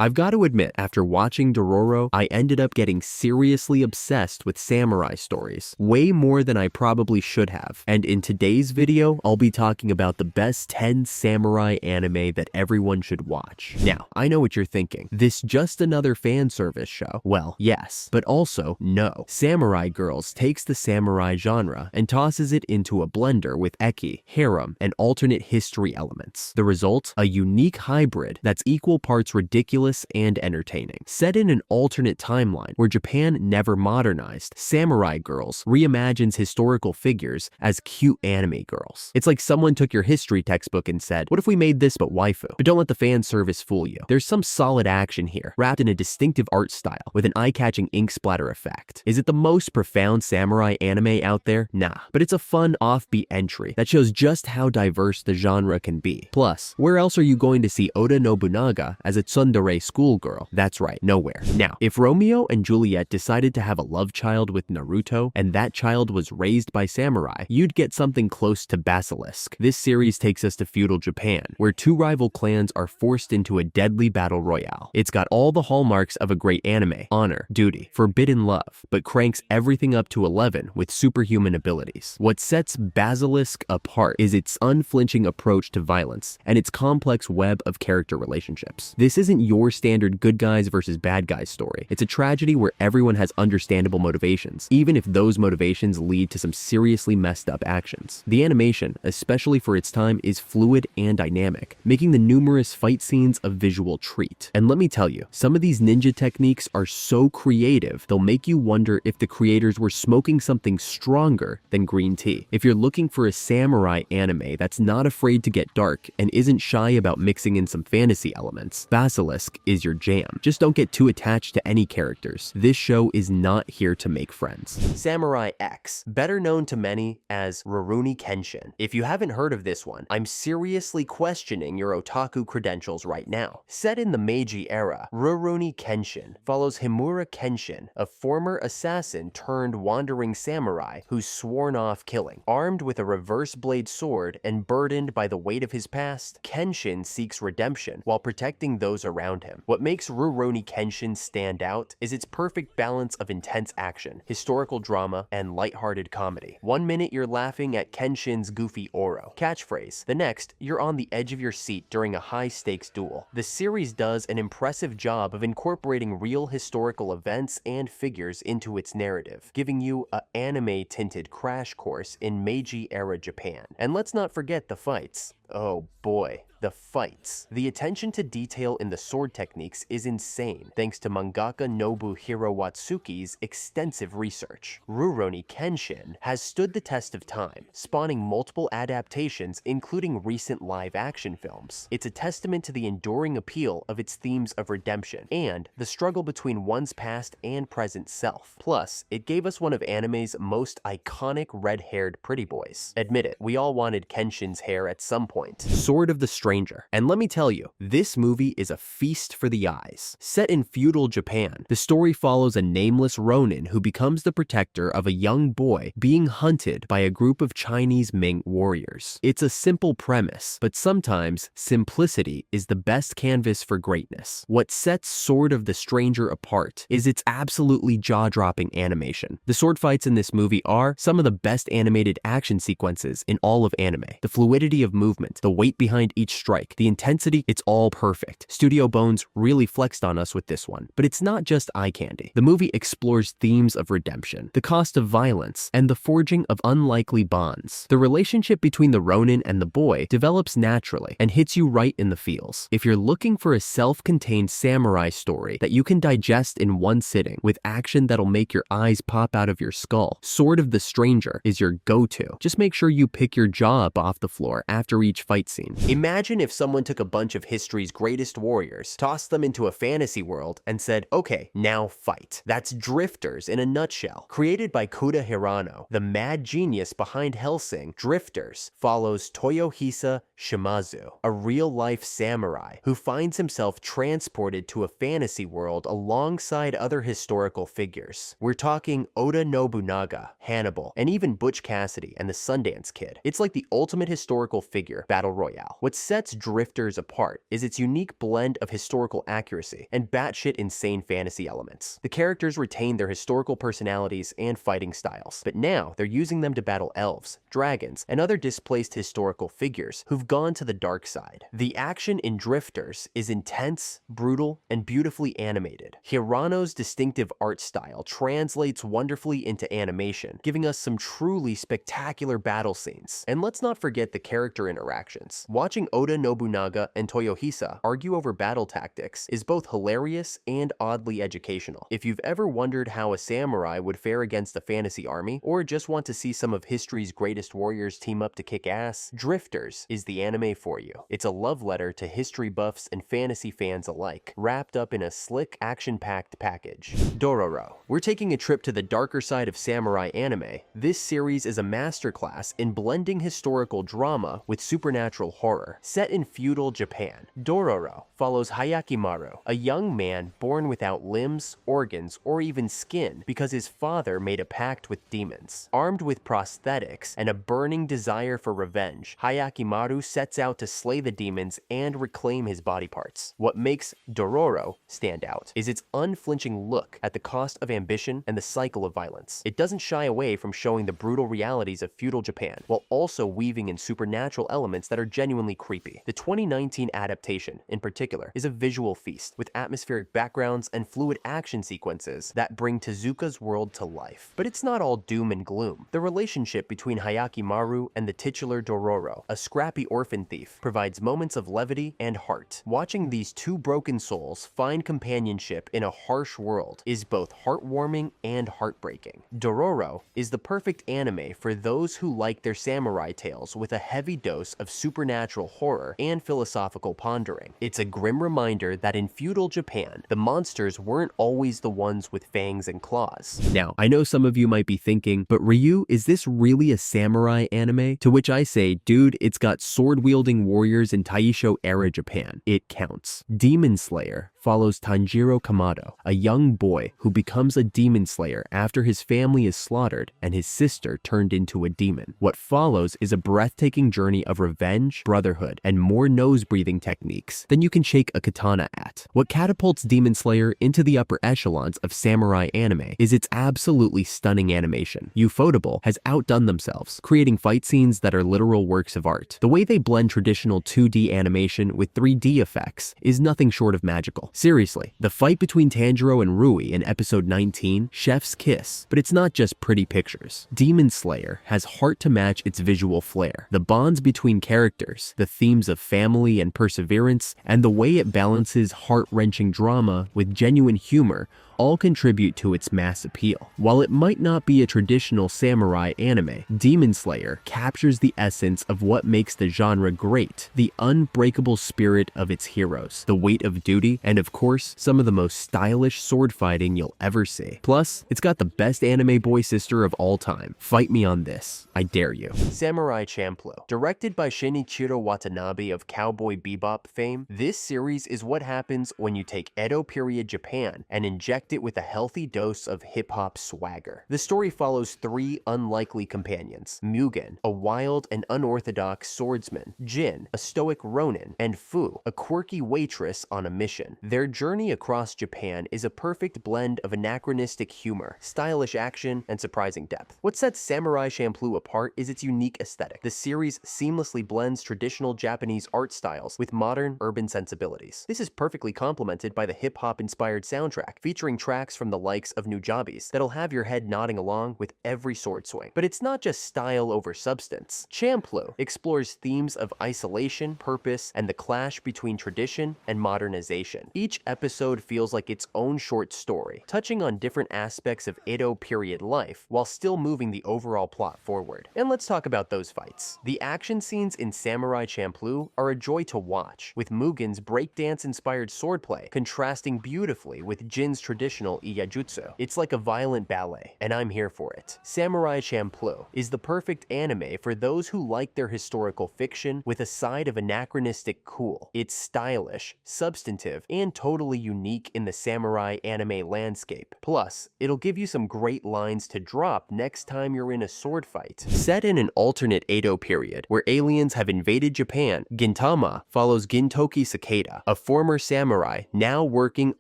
I've got to admit, after watching Dororo, I ended up getting seriously obsessed with samurai stories, way more than I probably should have. And in today's video, I'll be talking about the best 10 samurai anime that everyone should watch. Now, I know what you're thinking. This just another fan service show? Well, yes, but also no. Samurai Girls takes the samurai genre and tosses it into a blender with eki, harem, and alternate history elements. The result? A unique hybrid that's equal parts ridiculous and entertaining. Set in an alternate timeline where Japan never modernized, Samurai Girls reimagines historical figures as cute anime girls. It's like someone took your history textbook and said, what if we made this but waifu? But don't let the fan service fool you. There's some solid action here, wrapped in a distinctive art style with an eye-catching ink splatter effect. Is it the most profound samurai anime out there? Nah, but it's a fun, offbeat entry that shows just how diverse the genre can be. Plus, where else are you going to see Oda Nobunaga as a tsundere schoolgirl? That's right, nowhere. Now, if Romeo and Juliet decided to have a love child with Naruto, and that child was raised by samurai, you'd get something close to Basilisk. This series takes us to feudal Japan, where two rival clans are forced into a deadly battle royale. It's got all the hallmarks of a great anime: honor, duty, forbidden love, but cranks everything up to 11 with superhuman abilities. What sets Basilisk apart is its unflinching approach to violence and its complex web of character relationships. This isn't your standard good guys versus bad guys story. It's a tragedy where everyone has understandable motivations, even if those motivations lead to some seriously messed up actions. The animation, especially for its time, is fluid and dynamic, making the numerous fight scenes a visual treat. And let me tell you, some of these ninja techniques are so creative, they'll make you wonder if the creators were smoking something stronger than green tea. If you're looking for a samurai anime that's not afraid to get dark and isn't shy about mixing in some fantasy elements, Basilisk is your jam. Just don't get too attached to any characters. This show is not here to make friends. Samurai X, better known to many as Rurouni Kenshin. If you haven't heard of this one, I'm seriously questioning your otaku credentials right now. Set in the Meiji era, Rurouni Kenshin follows Himura Kenshin, a former assassin turned wandering samurai who's sworn off killing. Armed with a reverse blade sword and burdened by the weight of his past, Kenshin seeks redemption while protecting those around him. What makes Rurouni Kenshin stand out is its perfect balance of intense action, historical drama, and lighthearted comedy. One minute you're laughing at Kenshin's goofy Oro catchphrase, the next you're on the edge of your seat during a high-stakes duel. The series does an impressive job of incorporating real historical events and figures into its narrative, giving you an anime-tinted crash course in Meiji-era Japan. And let's not forget the fights. Oh boy, the fights. The attention to detail in the sword techniques is insane, thanks to mangaka Nobuhiro Watsuki's extensive research. Rurouni Kenshin has stood the test of time, spawning multiple adaptations including recent live-action films. It's a testament to the enduring appeal of its themes of redemption and the struggle between one's past and present self. Plus, it gave us one of anime's most iconic red-haired pretty boys. Admit it, we all wanted Kenshin's hair at some point. Sword of the Stranger. And let me tell you, this movie is a feast for the eyes. Set in feudal Japan, the story follows a nameless ronin who becomes the protector of a young boy being hunted by a group of Chinese Ming warriors. It's a simple premise, but sometimes simplicity is the best canvas for greatness. What sets Sword of the Stranger apart is its absolutely jaw-dropping animation. The sword fights in this movie are some of the best animated action sequences in all of anime. The fluidity of movement, the weight behind each strike, the intensity, it's all perfect. Studio Bones really flexed on us with this one. But it's not just eye candy. The movie explores themes of redemption, the cost of violence, and the forging of unlikely bonds. The relationship between the Ronin and the boy develops naturally and hits you right in the feels. If you're looking for a self-contained samurai story that you can digest in one sitting with action that'll make your eyes pop out of your skull, Sword of the Stranger is your go-to. Just make sure you pick your jaw up off the floor after each fight scene. Imagine if someone took a bunch of history's greatest warriors, tossed them into a fantasy world, and said, okay, now fight. That's Drifters in a nutshell. Created by Kouga Hirano, the mad genius behind Hellsing, Drifters follows Toyohisa Shimazu, a real-life samurai who finds himself transported to a fantasy world alongside other historical figures. We're talking Oda Nobunaga, Hannibal, and even Butch Cassidy and the Sundance Kid. It's like the ultimate historical figure battle royale. What sets Drifters apart is its unique blend of historical accuracy and batshit insane fantasy elements. The characters retain their historical personalities and fighting styles, but now they're using them to battle elves, dragons, and other displaced historical figures who've gone to the dark side. The action in Drifters is intense, brutal, and beautifully animated. Hirano's distinctive art style translates wonderfully into animation, giving us some truly spectacular battle scenes. And let's not forget the character interactions. Watching Oda Nobunaga and Toyohisa argue over battle tactics is both hilarious and oddly educational. If you've ever wondered how a samurai would fare against a fantasy army, or just want to see some of history's greatest warriors team up to kick ass, Drifters is the anime for you. It's a love letter to history buffs and fantasy fans alike, wrapped up in a slick, action-packed package. Dororo. We're taking a trip to the darker side of samurai anime. This series is a masterclass in blending historical drama with supernatural horror. Set in feudal Japan, Dororo follows Hayakimaru, a young man born without limbs, organs, or even skin because his father made a pact with demons. Armed with prosthetics and a burning desire for revenge, Hayakimaru sets out to slay the demons and reclaim his body parts. What makes Dororo stand out is its unflinching look at the cost of ambition and the cycle of violence. It doesn't shy away from showing the brutal realities of feudal Japan, while also weaving in supernatural elements that are genuinely creepy. The 2019 adaptation, in particular, is a visual feast, with atmospheric backgrounds and fluid action sequences that bring Tezuka's world to life. But it's not all doom and gloom. The relationship between Hayakimaru and the titular Dororo, a scrappy orphan thief, provides moments of levity and heart. Watching these two broken souls find companionship in a harsh world is both heartwarming and heartbreaking. Dororo is the perfect anime for those who like their samurai tales with a heavy dose of supernatural horror and philosophical pondering. It's a grim reminder that in feudal Japan, the monsters weren't always the ones with fangs and claws. Now, I know some of you might be thinking, but Ryu, is this really a samurai anime? To which I say, dude, it's got sword-wielding warriors in Taisho-era Japan. It counts. Demon Slayer follows Tanjiro Kamado, a young boy who becomes a demon slayer after his family is slaughtered and his sister turned into a demon. What follows is a breathtaking journey of revenge, brotherhood, and more nose-breathing techniques than you can shake a katana at. What catapults Demon Slayer into the upper echelons of samurai anime is its absolutely stunning animation. Ufotable has outdone themselves, creating fight scenes that are literal works of art. The way they blend traditional 2D animation with 3D effects is nothing short of magical. Seriously, the fight between Tanjiro and Rui in episode 19, chef's kiss. But it's not just pretty pictures. Demon Slayer has heart to match its visual flair. The bonds between characters, the themes of family and perseverance, and the way it balances heart-wrenching drama with genuine humor all contribute to its mass appeal. While it might not be a traditional samurai anime, Demon Slayer captures the essence of what makes the genre great: the unbreakable spirit of its heroes, the weight of duty, and of course, some of the most stylish sword fighting you'll ever see. Plus, it's got the best anime boy sister of all time. Fight me on this. I dare you. Samurai Champloo. Directed by Shinichiro Watanabe of Cowboy Bebop fame, this series is what happens when you take Edo period Japan and inject it with a healthy dose of hip-hop swagger. The story follows three unlikely companions: Mugen, a wild and unorthodox swordsman; Jin, a stoic ronin; and Fu, a quirky waitress on a mission. Their journey across Japan is a perfect blend of anachronistic humor, stylish action, and surprising depth. What sets Samurai Champloo apart is its unique aesthetic. The series seamlessly blends traditional Japanese art styles with modern urban sensibilities. This is perfectly complemented by the hip-hop inspired soundtrack, featuring tracks from the likes of Nujabes that'll have your head nodding along with every sword swing. But it's not just style over substance. Champloo explores themes of isolation, purpose, and the clash between tradition and modernization. Each episode feels like its own short story, touching on different aspects of Edo period life while still moving the overall plot forward. And let's talk about those fights. The action scenes in Samurai Champloo are a joy to watch, with Mugen's breakdance-inspired swordplay contrasting beautifully with Jin's traditional iyajutsu. It's like a violent ballet, and I'm here for it. Samurai Champloo is the perfect anime for those who like their historical fiction with a side of anachronistic cool. It's stylish, substantive, and totally unique in the samurai anime landscape. Plus, it'll give you some great lines to drop next time you're in a sword fight. Set in an alternate Edo period, where aliens aliens have invaded Japan, Gintama follows Gintoki Sakata, a former samurai now working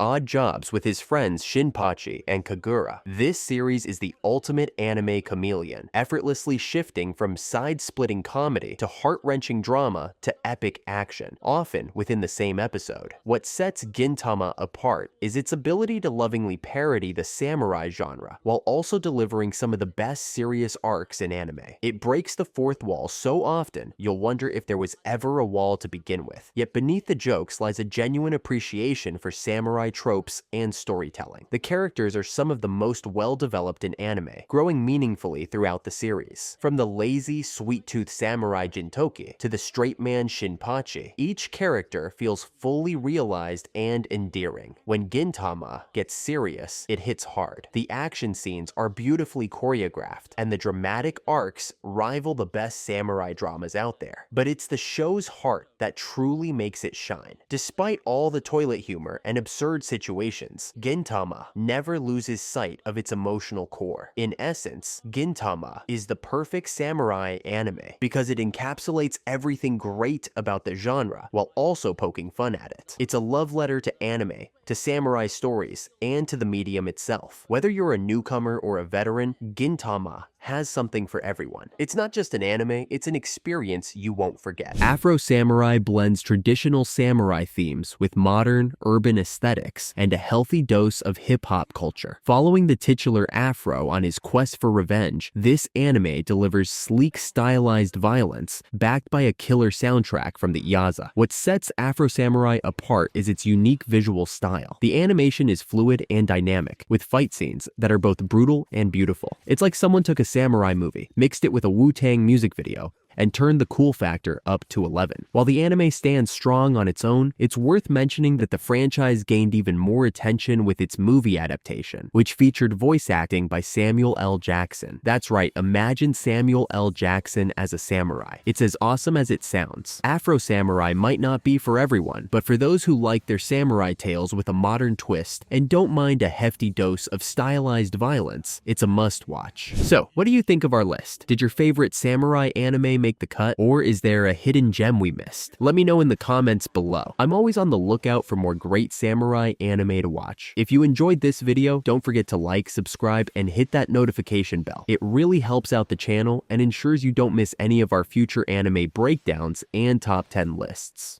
odd jobs with his friends Shinpachi and Kagura. This series is the ultimate anime chameleon, effortlessly shifting from side-splitting comedy to heart-wrenching drama to epic action, often within the same episode. What sets Gintama apart is its ability to lovingly parody the samurai genre, while also delivering some of the best serious arcs in anime. It breaks the fourth wall so often, you'll wonder if there was ever a wall to begin with. Yet beneath the jokes lies a genuine appreciation for samurai tropes and storytelling. The characters are some of the most well-developed in anime, growing meaningfully throughout the series. From the lazy, sweet-toothed samurai Gintoki to the straight man Shinpachi, each character feels fully realized and endearing. When Gintama gets serious, it hits hard. The action scenes are beautifully choreographed, and the dramatic arcs rival the best samurai dramas out there. But it's the show's heart that truly makes it shine. Despite all the toilet humor and absurd situations, Gintama never loses sight of its emotional core. In essence, Gintama is the perfect samurai anime because it encapsulates everything great about the genre while also poking fun at it. It's a love letter to anime, to samurai stories, and to the medium itself. Whether you're a newcomer or a veteran, Gintama has something for everyone. It's not just an anime, it's an experience you won't forget. Afro Samurai blends traditional samurai themes with modern, urban aesthetics and a healthy dose of hip-hop culture. Following the titular Afro on his quest for revenge, this anime delivers sleek, stylized violence backed by a killer soundtrack from the Yaza. What sets Afro Samurai apart is its unique visual style. The animation is fluid and dynamic, with fight scenes that are both brutal and beautiful. It's like someone took a samurai movie, mixed it with a Wu-Tang music video, and turned the cool factor up to 11. While the anime stands strong on its own, it's worth mentioning that the franchise gained even more attention with its movie adaptation, which featured voice acting by Samuel L. Jackson. That's right, imagine Samuel L. Jackson as a samurai. It's as awesome as it sounds. Afro Samurai might not be for everyone, but for those who like their samurai tales with a modern twist and don't mind a hefty dose of stylized violence, it's a must-watch. So, what do you think of our list? Did your favorite samurai anime make the cut, or is there a hidden gem we missed? Let me know in the comments below. I'm always on the lookout for more great samurai anime to watch. If you enjoyed this video, don't forget to like, subscribe, and hit that notification bell. It really helps out the channel and ensures you don't miss any of our future anime breakdowns and top 10 lists.